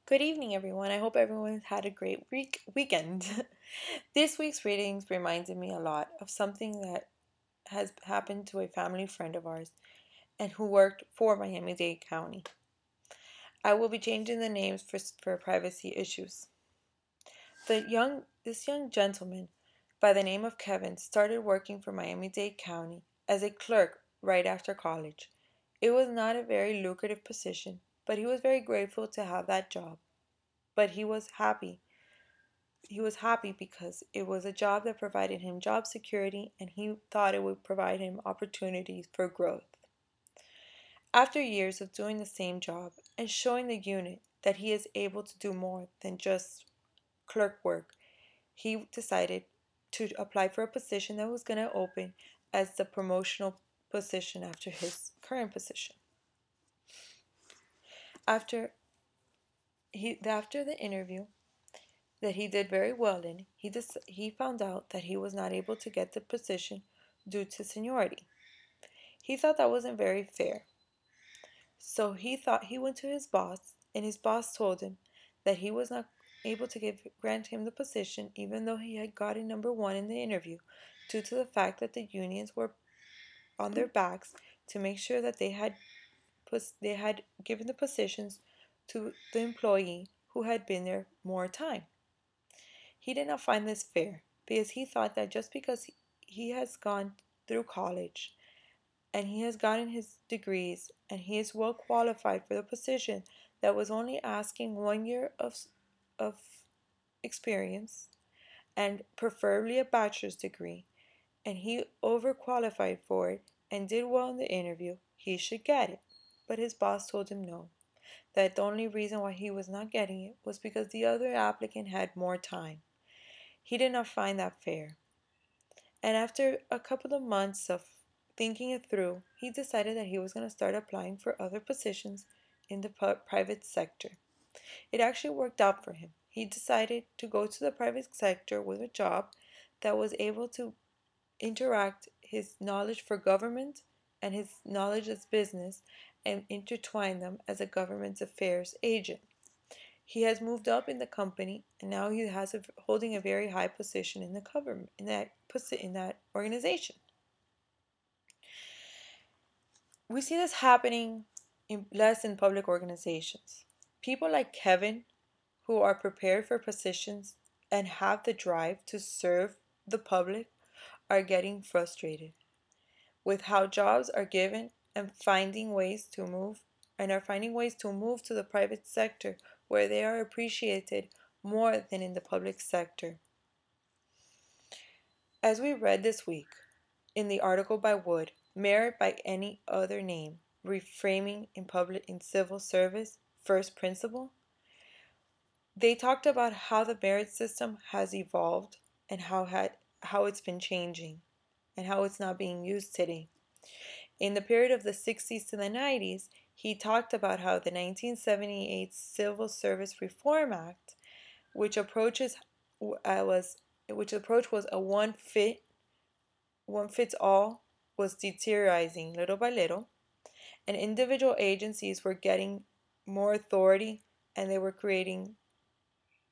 Good evening, everyone. I hope everyone had a great weekend. This week's readings reminded me a lot of something that has happened to a family friend of ours and who worked for Miami-Dade County. I will be changing the names for privacy issues. This young gentleman by the name of Kevin started working for Miami-Dade County as a clerk right after college. It was not a very lucrative position, but he was very grateful to have that job. But he was happy because it was a job that provided him job security and he thought it would provide him opportunities for growth. After years of doing the same job and showing the unit that he is able to do more than just clerk work, he decided to apply for a position that was going to open as the promotional position after his current position. After after the interview, that he did very well in, he found out that he was not able to get the position due to seniority. He thought that wasn't very fair. So he went to his boss, and his boss told him that he was not able to grant him the position even though he had gotten number one in the interview due to the fact that the unions were on their backs to make sure that they had given the positions to the employee who had been there more time. He did not find this fair because he thought that just because he has gone through college and he has gotten his degrees and he is well qualified for the position that was only asking 1 year of experience and preferably a bachelor's degree, and he overqualified for it and did well in the interview, he should get it. But his boss told him no, that the only reason why he was not getting it was because the other applicant had more time. He did not find that fair. And after a couple of months of thinking it through, he decided that he was going to start applying for other positions in the private sector. It actually worked out for him. He decided to go to the private sector with a job that was able to interact his knowledge for government and his knowledge as business and intertwine them as a government affairs agent. He has moved up in the company and now he has holding a very high position in the government in that organization. We see this happening less in public organizations. People like Kevin, who are prepared for positions and have the drive to serve the public, are getting frustrated with how jobs are given and are finding ways to move to the private sector where they are appreciated more than in the public sector. As we read this week in the article by Wood, Merit by Any Other Name, Reframing in Civil Service, First Principle, they talked about how the merit system has evolved and how it's been changing and how it's not being used today. In the period of the 60s to the 90s, he talked about how the 1978 Civil Service Reform Act, which approach was a one fits all, was deteriorating little by little, and individual agencies were getting more authority and they were creating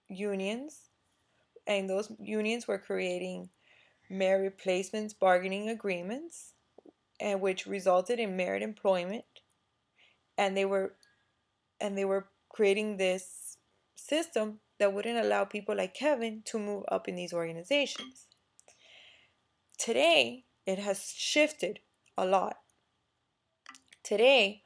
unions, and those unions were creating merit replacements bargaining agreements, and which resulted in merit employment, and they were creating this system that wouldn't allow people like Kevin to move up in these organizations. Today, it has shifted a lot. Today,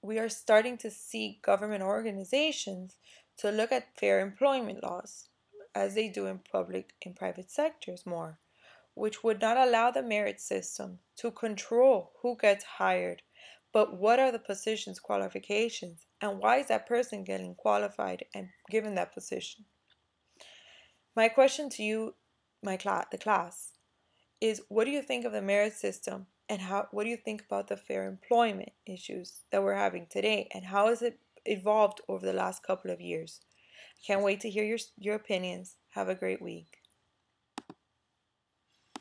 we are starting to see government organizations to look at fair employment laws as they do in public and private sectors more, which would not allow the merit system to control who gets hired, but what are the position's qualifications and why is that person getting qualified and given that position. My question to you, the class, is what do you think of the merit system and what do you think about the fair employment issues that we're having today and how has it evolved over the last couple of years? Can't wait to hear your opinions. Have a great week.